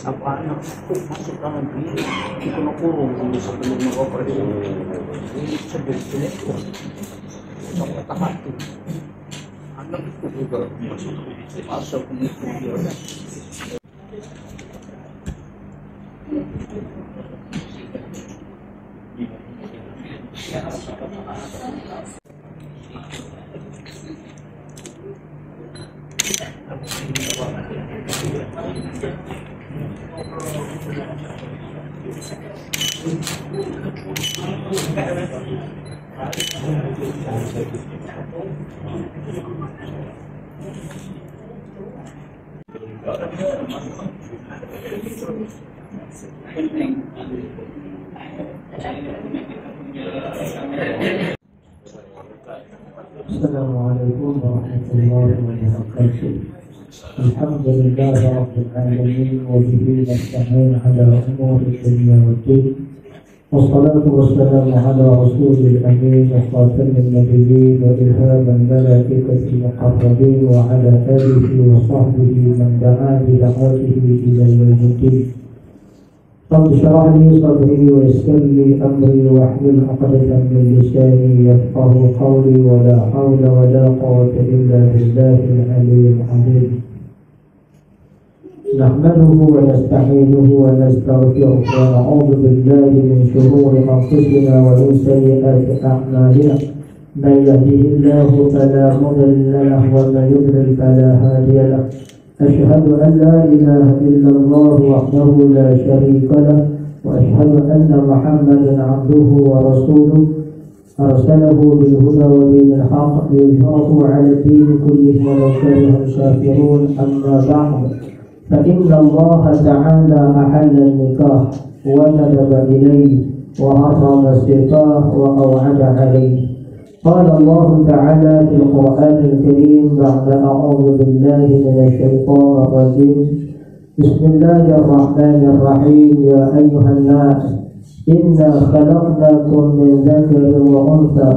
Apa anak masuk dalam diri kena kurung dulu sebelum mengoperasi. Ini sebetulnya tak hati. Anak itu juga masuk itu dia. Assalamualaikum warahmatullahi wabarakatuh. Alhamdulillah rabbil alamin wa bihi nasta'in ala umuri dunya waddin. Wassalatu wassalamu ala rasulil amin wa khatamil nabiyyin wa ilhaman malaikati muqarrabin wa ala alihi wa sahbihi man da'a bi da'watihi ila yaumiddin. Rabbi shrah li sadri wa yassir li amri wahlul 'uqdatam min lisani yafqahu qawli wa la hawla wa la quwwata illa billahil 'aliyyil 'azim. Nahmaduhu wa nasta'inuhu wa nastaghfiruh wa na'udzu billahi min shururi anfusina wa min sayyiati a'malina. Man yahdihillahu fala mudilla lahu wa man yudlil fala hadiya lahu. أشهد أن لا إله إلا الله وحده لا شريك له وأشهد أن محمدا عبده ورسوله أرسله بالهدى ودين الحق ليظهره على الدين كله ولو كره الكافرون. أما بعد فإن الله تعالى أحل النكاح وندب إليه وحرم السفاح وأوعد عليه. قال الله تعالى في القرآن الكريم بعد أعوذ بالله من الشيطان الرجيم بسم الله الرحمن الرحيم يا أيها الناس إنا خلقناكم من ذكر وأنثى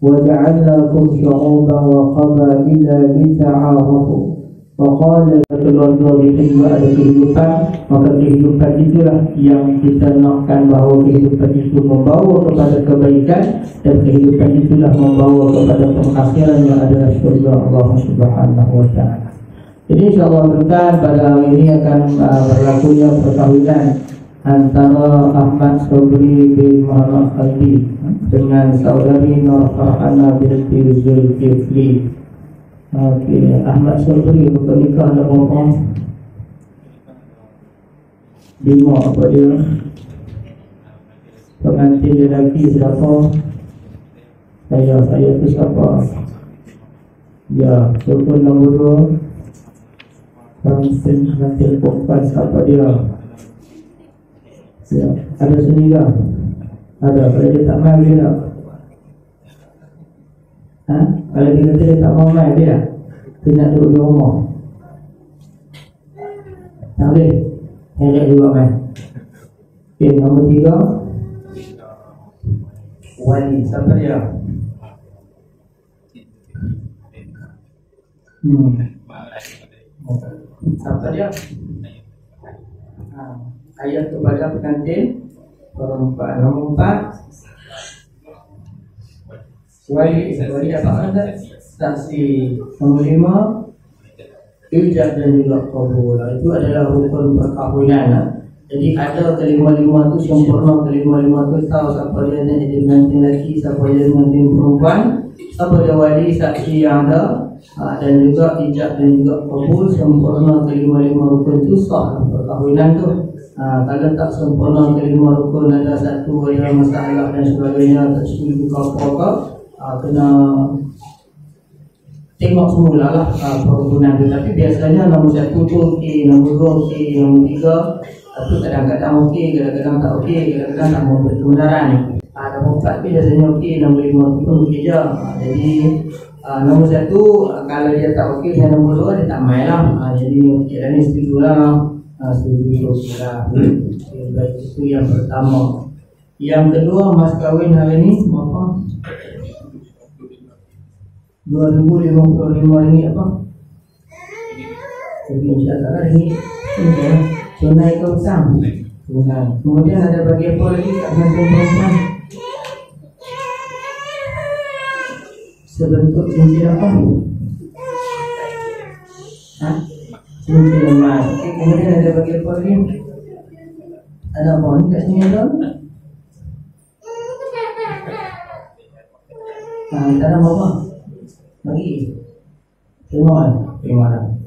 وجعلناكم شعوبا وقبائل لتعارفوا. Waqala keluarga itu ada kehidupan, maka kehidupan itulah yang kita nakkan bahawa kehidupan itu membawa kepada kebaikan dan kehidupan itulah membawa kepada pengakhiran yang adalah syurga Allah Subhanahu wa ta'ala. Jadi insyaAllah tuan pada hari ini akan berlakunya perkahwinan antara Ahmad Sobri bin Muhammad Khaldi dengan saudari Nur Farhana binti Zulkifli. Okey, Ahmad Sobri bernikah ada berapa? 5 apa dia? Pengantin lelaki siapa? Saya tu siapa? Ya, sukun nombor 2 pengantin perempuan siapa dia? Ya, ada sendiri tak? Ada, kalau dia tak main dia tak? Kalau dia kata dia tak mau main dia tak? Dia nak duduk di rumah. Tak boleh. Elak juga main. Okay, nombor 3 wali, siapa dia? Siapa dia? Ayat kepada pengantin perempuan. Nombor 4 wali apa kata? Saksi. Nombor 5 ijab dan juga qabul. Itu adalah rukun perkahwinan. Jadi ada kelima-lima tu sempurna, kelima-lima tu tahu siapa dia nak jadi pengantin lelaki, siapa dia pengantin perempuan, siapa dia wali, saksi yang ada, dan juga ijab dan juga qabul. Sempurna kelima-lima rukun tu sah perkahwinan tu. Kalau tak sempurna kelima rukun, ada satu yang masalah dan sebagainya, tak setuju ke apa-apa, kena tengok semula lah perhubungan tu. Tapi biasanya nombor 1 tu okey, nombor 2 okey, nombor 3 tu kadang-kadang okey, kadang-kadang tak okey, kadang-kadang tak mau berkebenaran. Nombor 4 tu biasanya okey, nombor 5 tu pun okey je. Jadi nombor 1 kalau dia tak okey, dan nombor 2 dia tak main lah. Jadi okey dah ni, setuju lah. Setuju lah. Itu yang pertama. Yang kedua, mas kahwin hari ni berapa? RM2,055 apa? Jadi insyaAllah lah ini tunai ke usang? Tunai. Kemudian ada bagi apa lagi kat pengantin perempuan? Sebentuk cincin apa? Cincin emas. Kemudian ada bagi apa lagi? Ada apa ni kat sini ada? Tak ada apa-apa bagi terima kasih.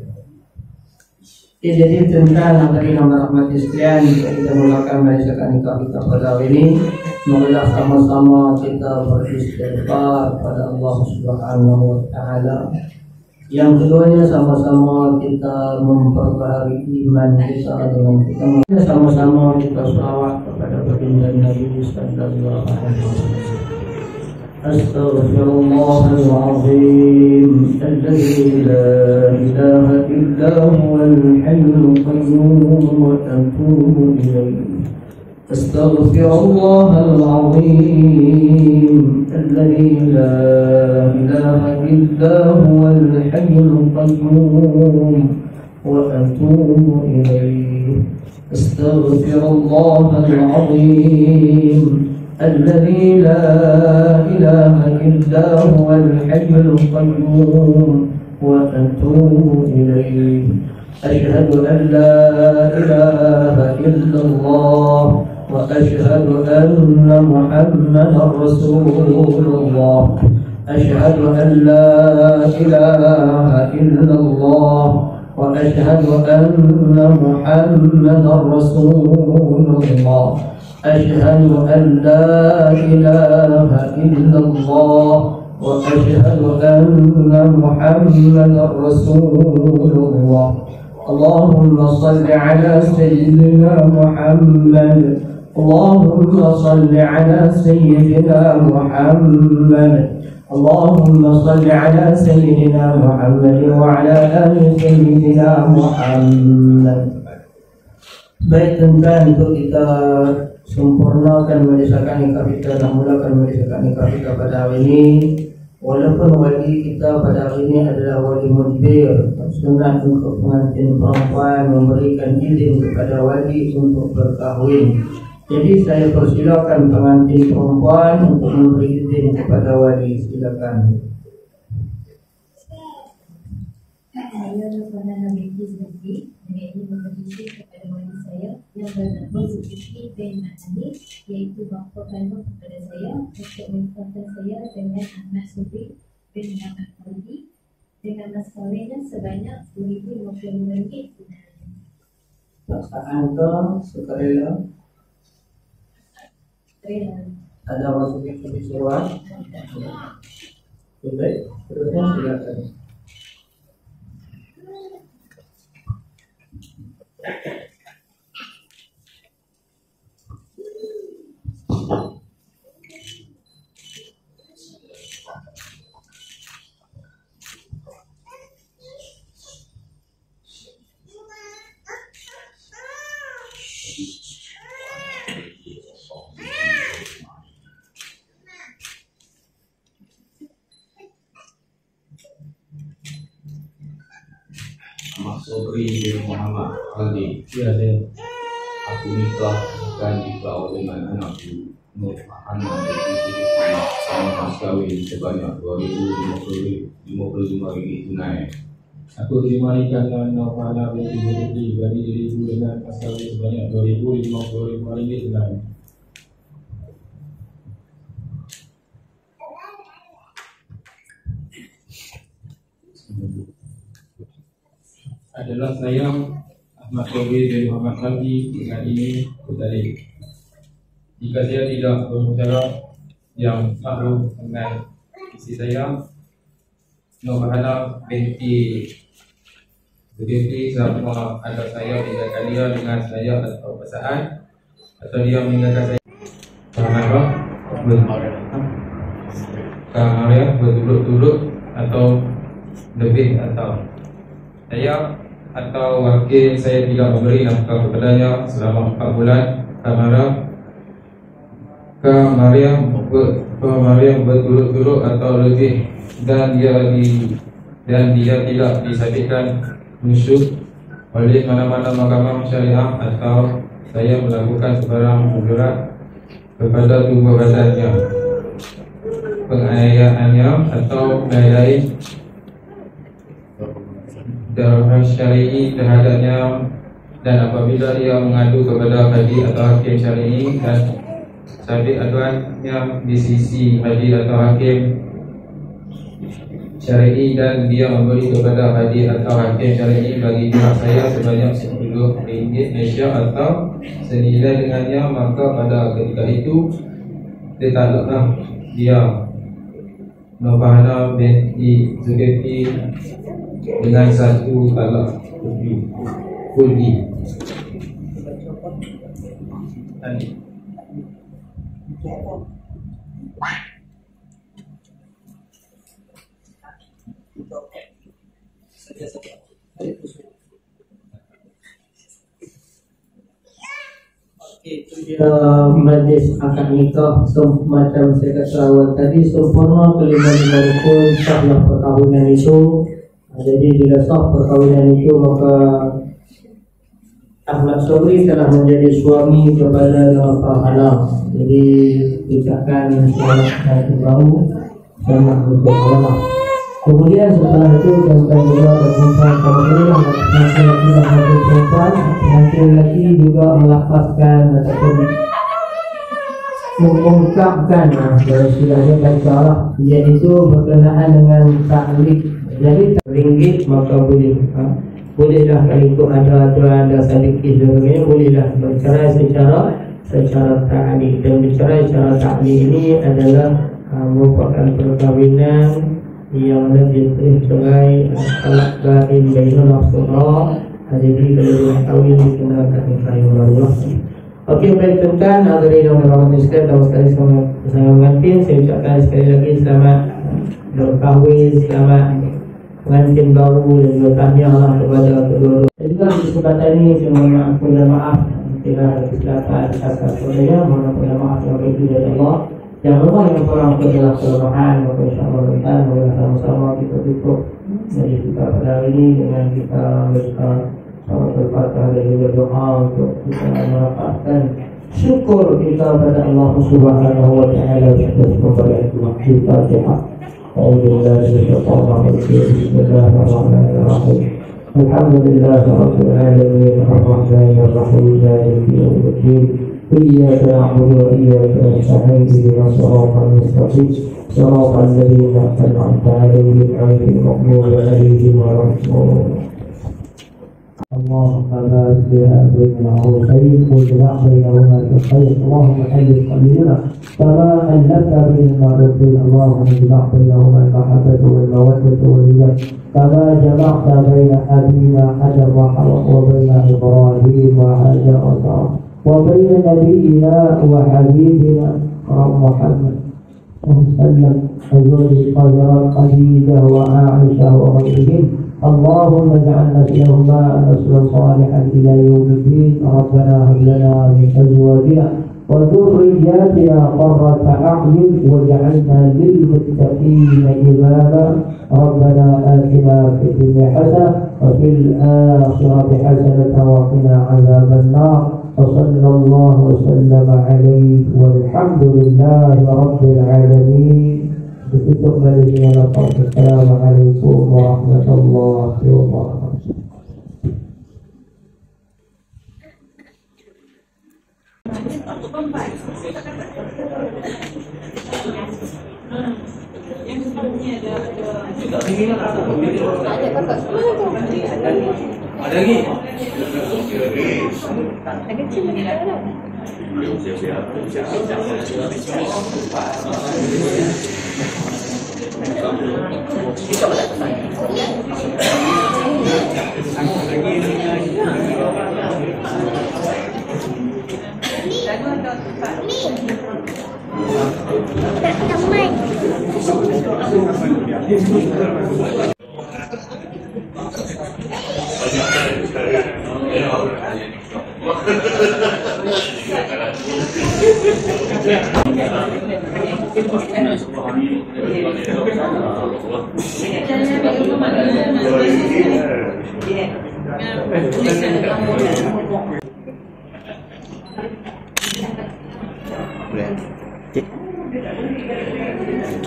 Jadi tentang tadi nama rahmat sekalian, kita mulakan merayakan nikah kita pada hari ini. Marilah sama-sama kita beristighfar kepada Allah Subhanahu wa taala. Yang keduanya sama-sama kita memperbaharui iman kita dengan kita sama-sama kita selawat kepada baginda Nabi sallallahu alaihi wasallam. أستغفر الله العظيم الذي لا إله إلا هو الحي القيوم وأتوب إليه. أستغفر الله العظيم الذي لا إله إلا هو الحي القيوم وأتوب إليه. أستغفر الله العظيم الذي لا إله إلا هو الحي القيوم وأتوب إليه. أشهد أن لا إله إلا الله وأشهد أن محمدا رسول الله. أشهد أن لا إله إلا الله وأشهد أن محمدا رسول الله. أشهد أن لا إله إلا الله وأشهد أن محمدا رسول الله. اللهم صل على سيدنا محمد. اللهم صل على سيدنا محمد. اللهم صل على سيدنا محمد وعلى آل سيدنا محمد. Baik, tentang untuk kita sempurnakan meresahkan nikah kita, nak mulakan meresahkan nikah kita pada hari ini. Walaupun wali kita pada hari ini adalah wali mudbir, sunat untuk pengantin perempuan memberikan izin kepada wali untuk berkahwin. Jadi saya persilakan pengantin perempuan untuk memberi izin kepada wali. Silakan. Saya pernah memiliki sendiri dengan memberi izin kepada wali saya yang bernama Zulkifli bin Ali, iaitu bapa kandung kepada saya, untuk menikahkan saya dengan Ahmad Sufi bin Muhammad Khalidi dengan mas kahwinnya sebanyak RM2,055 tunai. Pasangan ke sukarela? Rela. Ada masukin ke surat? Baik, terusnya silakan. Sobri bin Muhammad Aldi. Ya, saya. Aku nikahkan dikau dengan anakku Nur Hana sama mas kahwin sebanyak RM2,055 tunai. Aku terima nikah dengan Nur Hana binti Zulkifli bagi diriku dengan mas kahwin sebanyak RM2,055 tunai. Adalah saya Ahmad Sobri bin Muhammad Aldi dengan ini berdalil. Jika saya tidak bersyarat yang maklum dengan isteri saya Nur Hana binti Zulkifli sama ada saya meninggalkan dia dengan saya atau pasangan atau dia meninggalkan saya Maria berturut-turut atau lebih atau saya atau wakil saya tidak memberi nafkah kepadanya selama 4 bulan Maria berturut-turut atau lebih dan dia tidak disabitkan musuh oleh mana-mana mahkamah syariah atau saya melakukan sebarang mudarat kepada tubuh badannya, penganiayaannya atau lain-lain dalam syar'i terhadapnya, dan apabila dia mengadu kepada kadi atau hakim syar'i dan sabit aduannya di sisi kadi atau hakim syar'i dan dia memberi kepada kadi atau hakim syar'i bagi pihak saya sebanyak RM10 Malaysia atau senilai dengannya, maka pada ketika itu ditalaklah dia Nur Hana binti Zulkifli dengan satu talak kulli. Majlis akad nikah macam saya kata awal tadi, sempurna kelima-lima rukun sahlah perkahwinan itu. Jadi bila sah perkahwinan itu, maka Ahmad Sobri telah menjadi suami kepada Nur Hana. Jadi ucapkan selamat baru selamat untuk Allah. Kemudian setelah itu dan juga berjumpa kemudian nanti kita berjumpa nanti juga melafazkan ataupun mengungkapkan istilahnya baca, iaitu berkenaan dengan taklid. Jadi ringgit maka bolehlah kalau itu ada sedikit sebagainya, bolehlah bercerai secara taklid. Dan bercerai secara taklid ini adalah merupakan perkahwinan yang lebih cerai talak gain bainal afsara. Jadi kalau kahwin dikenakan nikah yang baru. Okey, baik tuan-tuan, hadirin yang dirahmati sekalian, sekali saya mengantin, saya ucapkan sekali lagi selamat berkahwin, selamat pengantin baru dan juga tahniahlah kepada kedua-dua. Dan juga di kesempatan ini saya mohon maaf bila ada kesilapan atas saya, mohon maaf yang baik dari Allah. Yang Allah yang kurang adalah kelemahan, maka insyaAllah kita sama-sama kita tutup jadi kita pada hari ini dengan kita salat al-Fatihah dan juga doa untuk kita mendapatkan syukur kita pada Allah Subhanahu wa taala atas pemberian kita. Bismillahirrahmanirrahim. Alhamdulillahirabbil alamin arrahmanir rahim maliki yaumiddin. إياك نعبد وإياك نستعين اهدنا الصراط المستقيم صراط الذين أنعمت عليهم غير المغضوب عليهم ولا الضالين. اللهم بارك لها بين العروسين واجمع بينهما بالخير. اللهم الف قلبنا كما الفت بين المرتين. اللهم اجمع بينهما المحبه والموده والرجاء كما جمعت بين ابينا حجر وبين ابراهيم وهاجر وبين نبينا وحبيبنا محمد وسلم أزواج الطاهرات خديجة وعائشة وغيرهم. اللهم اجعلنا فيهما نسلا صالحا إلى يوم الدين. ربنا هب لنا من أزواجنا وذرياتنا قرة أعين واجعلنا للمتقين إماما. ربنا آتنا في الدنيا حسنة وفي الآخرة حسنة وقنا عذاب النار. وصلى الله وسلم عليه والحمد لله رب العالمين. Tutup malaysia lapan. Assalamualaikum warahmatullahi wabarakatuh. Ada lagi?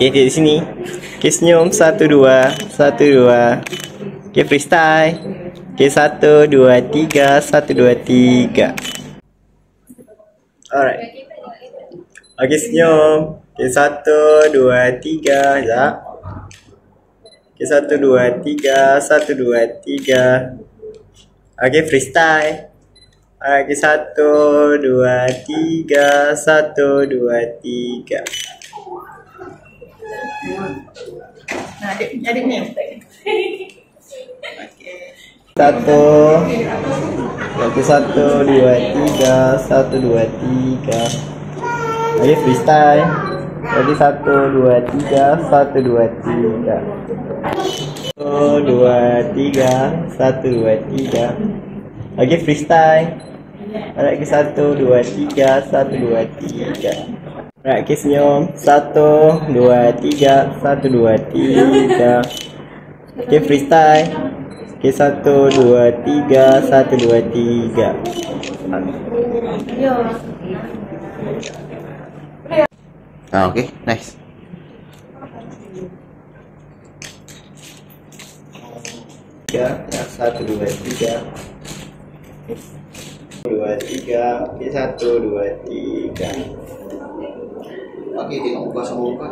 Okay, di sini. Okay, senyum. 1, 2, 1, 2. Okay, freestyle. Okay, 1, 2, 3, 1, 2, 3. Alright. Okay, senyum. Okay, 1, 2, 3. Sekejap. Okay, 1, 2, 3, 1, 2, 3. Okay, freestyle. Alright, okay, 1, 2, 3, 1, 2, 3. Adik ni. Satu, lagi 1, 2, 3, 1, 2, 3. Lagi freestyle. Lagi 1, 2, 3, 1, 2, 3. 1, 2, 3, 1, 2, 3. Lagi freestyle. Lagi 1, 2, 3, 1, 2, 3. Alright, okay, senyum. 1, 2, 3, 1, 2, 3. Okay, freestyle. Okay, 1, 2, 3, 1, 2, 3. Okay, nice. Ya, 1, 2, 3. 2, 3. Okay, 1, 2, 3. Okay, tengok muka sama muka.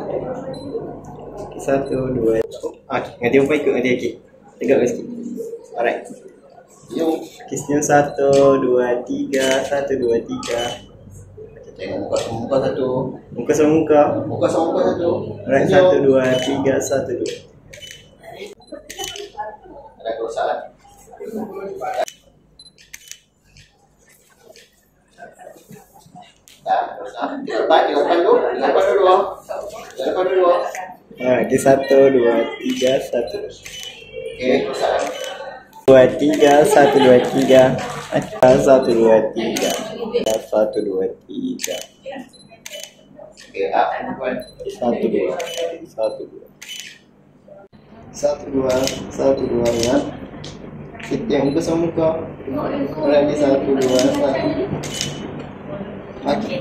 Okay, 1, 2. Okay, nanti umpa ikut nanti lagi. Tegak sikit. Alright. Yo. Okay, senyum. 1, 2, 3, 1, 2, 3. Tengok muka sama muka satu. Muka sama muka. Muka sama muka satu. Alright, 1, 2, 3, 1, 2. Ada kerusakan. Depan dulu. Okay, 1, 2, 3, 1. Okay, kerusakan. 2, 3, 1, 2, 3. 1, 2, 3. 1, 2, 3. Okay, bukan. 1, 2. 1, 2. 1, 2. 1, 2 ya. Kita yang muka sama muka. Lagi 1, 2, 1. Okay.